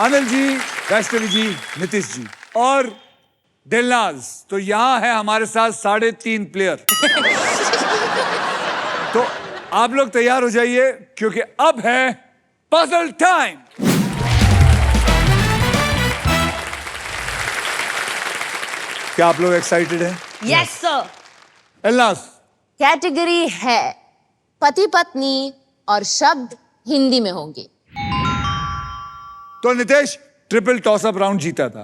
अनिल जी, वैष्णवी जी, नीतीश जी और दिलनाज। तो यहाँ है हमारे साथ 3.5 प्लेयर। तो आप लोग तैयार हो जाइए क्योंकि अब है पजल टाइम। क्या आप लोग एक्साइटेड हैं? Yes sir. दिलनाज, कैटेगरी है पति पत्नी और शब्द हिंदी में होंगे। तो Nitesh triple toss up round जीता था,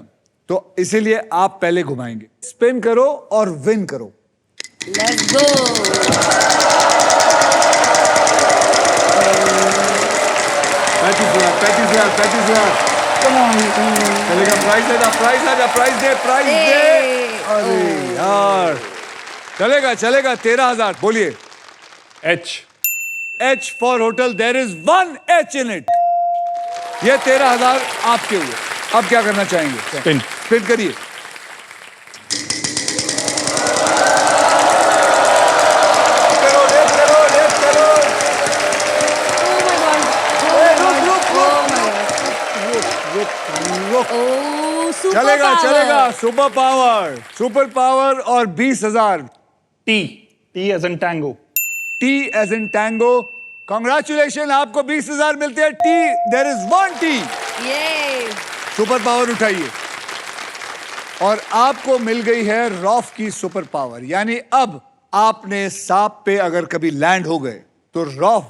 तो इसीलिए आप पहले घुमाएंगे। स्पिन करो और विन करो। Let's go. पैंतीस चलेगा। प्राइस दे। अरे यार, चलेगा 13,000। बोलिए। H for hotel. There is 1 H in it. ये 13,000 आपके हुए। अब क्या करना चाहेंगे? स्पिन करिए। चलेगा। सुपर पावर और 20,000। T as in tango. T as in tango। Congratulation, आपको 20,000 मिलते हैं। T, there is 1 T। ये सुपर पावर उठाइए और आपको मिल गई है रॉफ की सुपर पावर। यानी अब आपने सांप पे अगर कभी लैंड हो गए तो रॉफ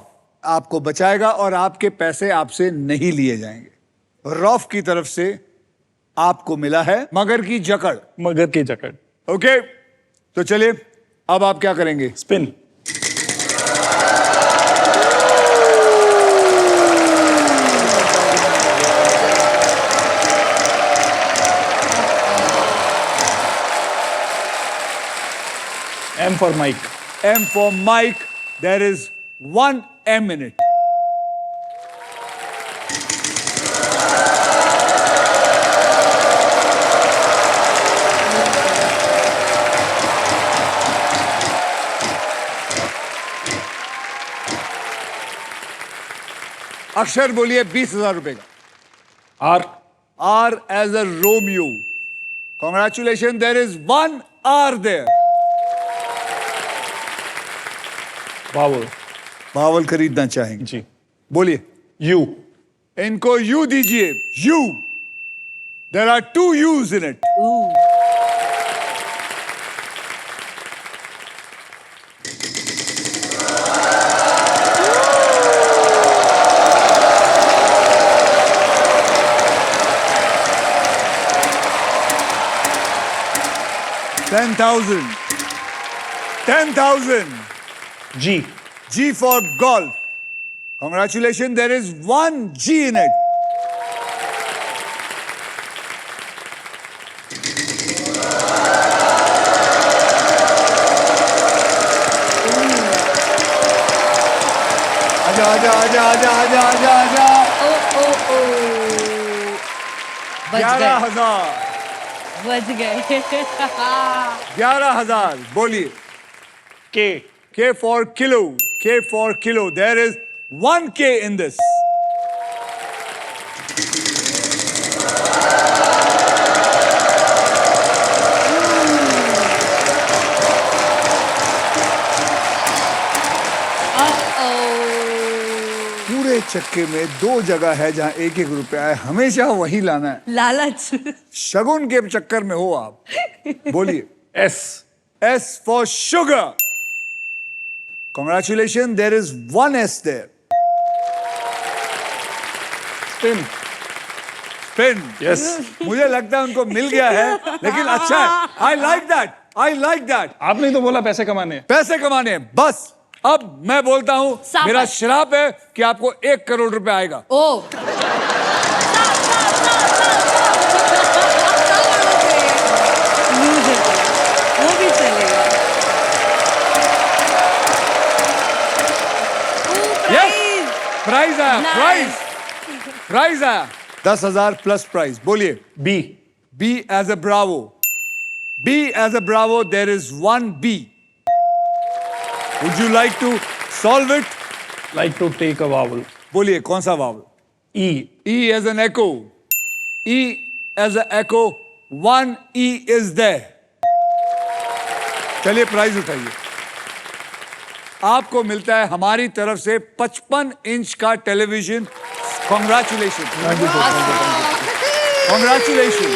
आपको बचाएगा और आपके पैसे आपसे नहीं लिए जाएंगे। रॉफ की तरफ से आपको मिला है मगर की जकड़। ओके, तो चलिए अब आप क्या करेंगे? Spin. M for Mike. M for Mike. There is 1 M in it. अक्षर बोलिए 20,000 रुपए का। R. R as a Romeo. Congratulations, there is 1 R there. Vowel. भावल खरीदना चाहेंगे? जी। बोलिए। U. इनको U दीजिए। U. There are 2 U's in it. $10,000. G. G for golf. Congratulations, there is 1 G in it. आजा। बच 11,000। गए 11,000। बोलिए। K. K for kilo. K for kilo. There is 1 K in this. पूरे चक्के में 2 जगह है जहां 1-1 रुपया है। हमेशा वही लाना है। लालच। शगुन के चक्कर में हो आप। बोलिए। S. S for sugar. Congratulations, there is 1 S there. Spin. Yes. मुझे लगता है उनको मिल गया है, लेकिन अच्छा है। I like that. आपने ही तो बोला पैसे कमाने हैं। पैसे कमाने हैं। बस अब मैं बोलता हूं, मेरा श्राप है कि आपको 1 करोड़ रुपए आएगा। ओ वो भी चलेगा। प्राइज आया। 10,000 प्लस प्राइज। बोलिए। B. B as a Bravo. B as a Bravo. There is 1 B. Would you like to solve it? Like to take a vowel. बोलिए कौन सा vowel? E. E as an echo. E as a echo, 1 E is there. चलिए prize उठाइए। आपको मिलता है हमारी तरफ से 55 इंच का television. Congratulation, congratulation.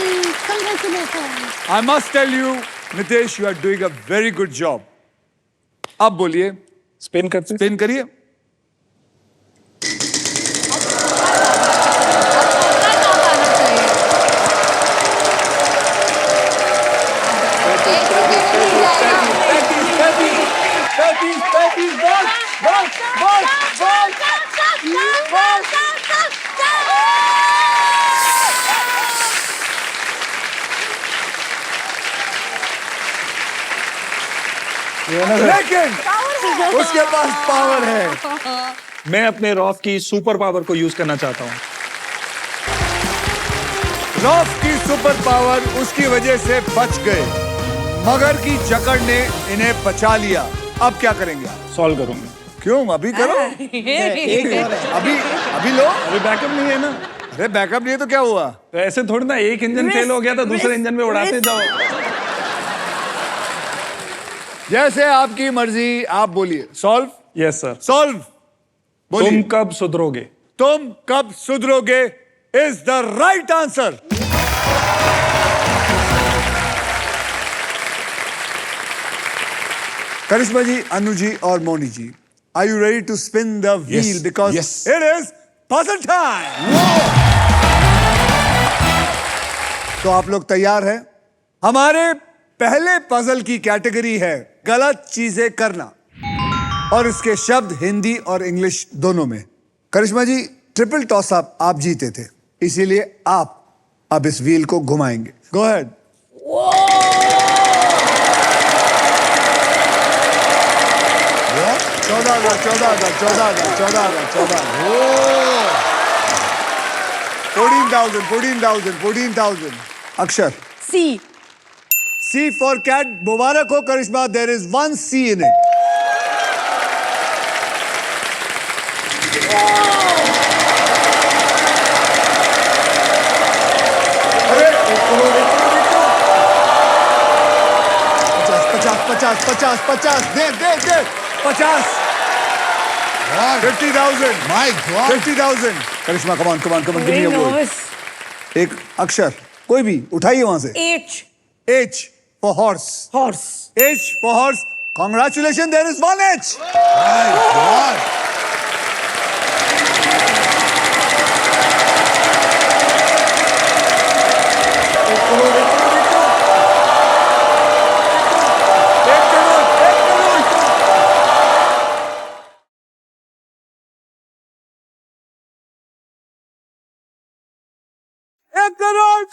I must tell you Nitesh, you are doing a very good job. अब बोलिए, स्पिन करते स्पिन करिए। लेकिन उसके पास पावर है। मैं अपने रॉफ की सुपर पावर को यूज करना चाहता हूँ। रॉफ की सुपर पावर उसकी वजह से बच गए। मगर की जकड़ ने इन्हें बचा लिया। अब क्या करेंगे आप? सॉल्व करूंगा। क्यों? अभी करो। अभी अभी लो। अभी बैकअप नहीं है ना। अरे बैकअप नहीं है तो क्या हुआ? तो ऐसे थोड़ी ना, एक इंजन फेल हो गया तो दूसरे इंजन में उड़ाते जाओ। जैसे आपकी मर्जी, आप बोलिए। सॉल्व। Yes sir. सॉल्व बोलिए। तुम कब सुधरोगे? तुम कब सुधरोगे is the right answer. Karishma ji, Anu ji और Moni ji, are you ready to spin the wheel? Because it is puzzle time. तो आप लोग तैयार हैं? हमारे पहले पजल की कैटेगरी है गलत चीजें करना, और इसके शब्द हिंदी और इंग्लिश दोनों में। करिश्मा जी, ट्रिपल टॉस अप आप जीते थे, इसीलिए आप अब इस व्हील को घुमाएंगे। Go ahead. 14,000। अक्षर। सी। C for cat. मुबारक हो करिश्मा, there is one C in it. अरे 50 दे 50 50,000 My God. 50,000। Karishma, come on, give me a word. एक अक्षर कोई भी उठाइए वहां से। H for horse. H for horse. Congratulations, there is one H. My God. एक crore.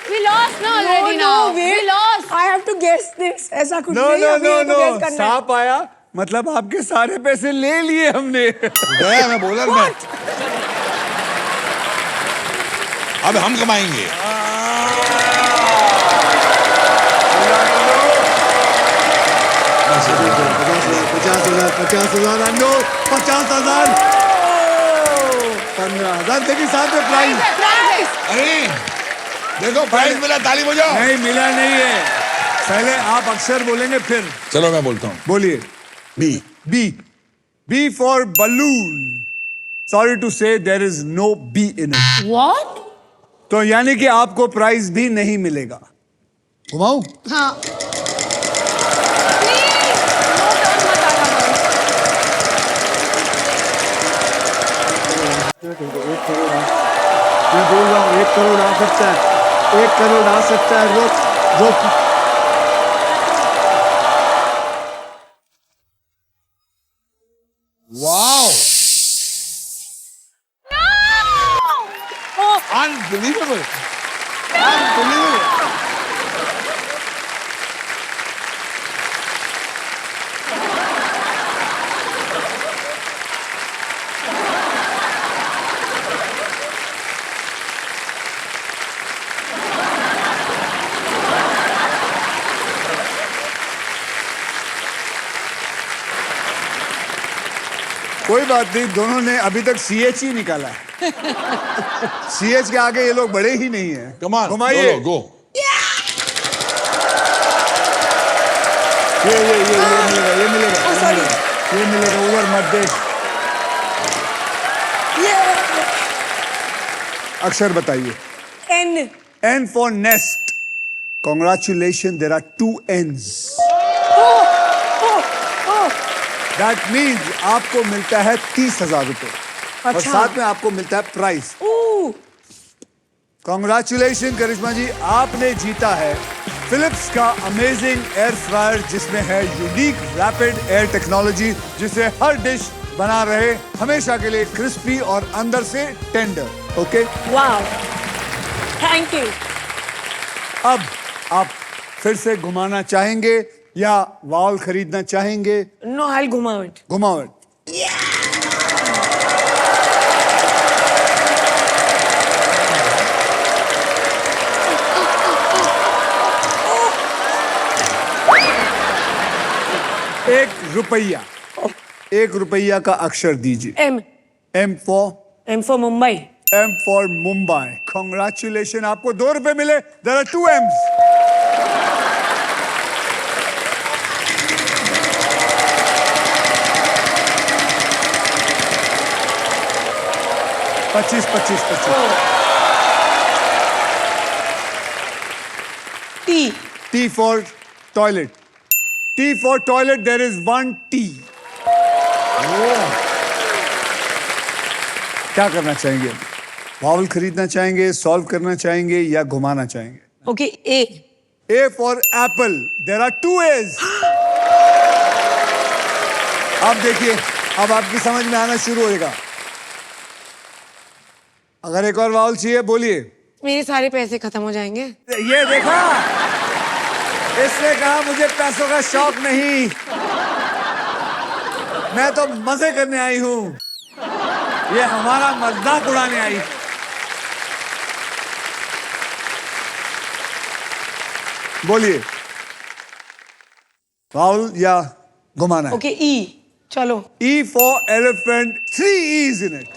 We lost now already now. We lost. I have to guess this. ऐसा कुछ नो नहीं नो अभी नो ये तो नो guess करना है। सांप आया मतलब आपके सारे पैसे ले लिए हमने। गया मैं बॉलर में। अब हम कमाएंगे। पचास हजार 15,000 देखिए साथ में प्राइज। अरे देखो प्राइज मिला, ताली बजाओ। नहीं मिला नहीं है, पहले आप अक्षर बोलेंगे फिर। चलो मैं बोलता हूँ। बोलिए। B for balloon. Sorry to say there is no B in it. What? तो यानी कि आपको प्राइज भी नहीं मिलेगा। घुमाऊं? हाँ। Please, no turn मत आना बस। मैं बोल रहा हूँ 1 करोड़ आ सकता है, 1 करोड़ आ सकता है। रोक। Wow, unbelievable. कोई बात नहीं, दोनों ने अभी तक CH ही निकाला है। CH के आगे ये लोग बड़े ही नहीं है। कमान घुमाइए। गो ये मिलेगा, ये मिलेगा, Oh, sorry. ये मिलेगा, उधर मत देख। अक्षर बताइए। N. N for nest. Congratulations, there are 2 N's. That means आपको मिलता है 30,000 रुपए और अच्छा। साथ में आपको मिलता है प्राइस। Ooh. कॉन्ग्रेचुलेशन करिश्मा जी, आपने जीता है फिलिप्स का अमेजिंग एयर फ्रायर जिसमें है यूनिक रैपिड एयर टेक्नोलॉजी, जिससे हर डिश बना रहे हमेशा के लिए क्रिस्पी और अंदर से tender. Okay, Wow. Thank you. अब आप फिर से घुमाना चाहेंगे या वाल खरीदना चाहेंगे? No, I'll घुमाओ it. घुमाओ। एक रुपया का अक्षर दीजिए। M. M M for Mumbai. for Mumbai. Congratulation, आपको 2 रुपए मिले। There are 2 M's। पच्चीस। T. T for toilet. T for toilet, there is 1 T. क्या करना चाहेंगे? वावल खरीदना चाहेंगे, सॉल्व करना चाहेंगे या घुमाना चाहेंगे? Okay, A. A for apple. There are 2 A's. अब देखिए, अब आपकी समझ में आना शुरू होएगा। अगर एक और वावल चाहिए बोलिए। मेरे सारे पैसे खत्म हो जाएंगे। ये देखा, इसने कहा मुझे पैसों का शौक नहीं, मैं तो मजे करने आई हूं, ये हमारा मजाक उड़ाने आई। बोलिए, वाउल या घुमाना है? Okay, E. चलो। E for elephant, 3 E's in it.